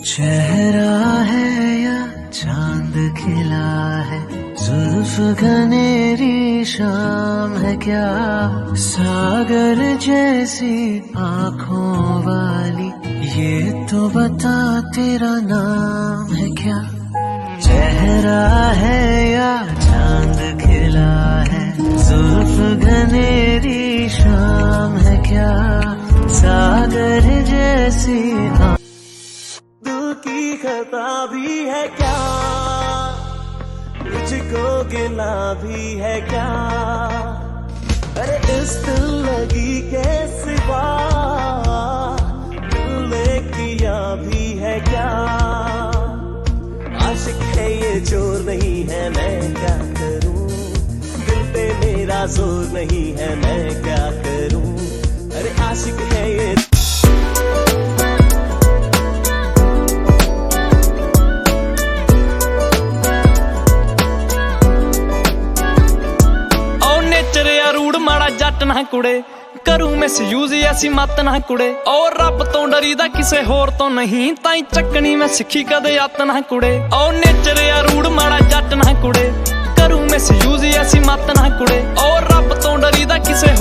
चेहरा है या चांद खिला है, जुल्फ घनेरी शाम है क्या, सागर जैसी आंखों वाली, ये तो बता तेरा नाम है क्या। चेहरा है या चांद खिला है, जुल्फ घनेरी शाम है क्या, सागर जैसी दिल की खता भी है क्या, मुझको गिला भी है क्या, अरे इस दिल लगी के सिवा दिल ने किया भी है क्या। आशिक है ये चोर नहीं है, मैं क्या करूं, दिल पे मेरा जोर नहीं है, मैं क्या करूं, अरे आशिक है ये। जट ना कुड़े करूं मिसयूज ऐसी मत ना कुड़े, और रब तो डरीदा किसे होर तो नहीं, ताई चकनी मैं सिखी कदे अत ना कुड़े। ओ नेचर या रूड़ माड़ा जट ना कुड़े, करूं मिसयूज ऐसी मत ना कुड़े, और रब तो डरीदा किसे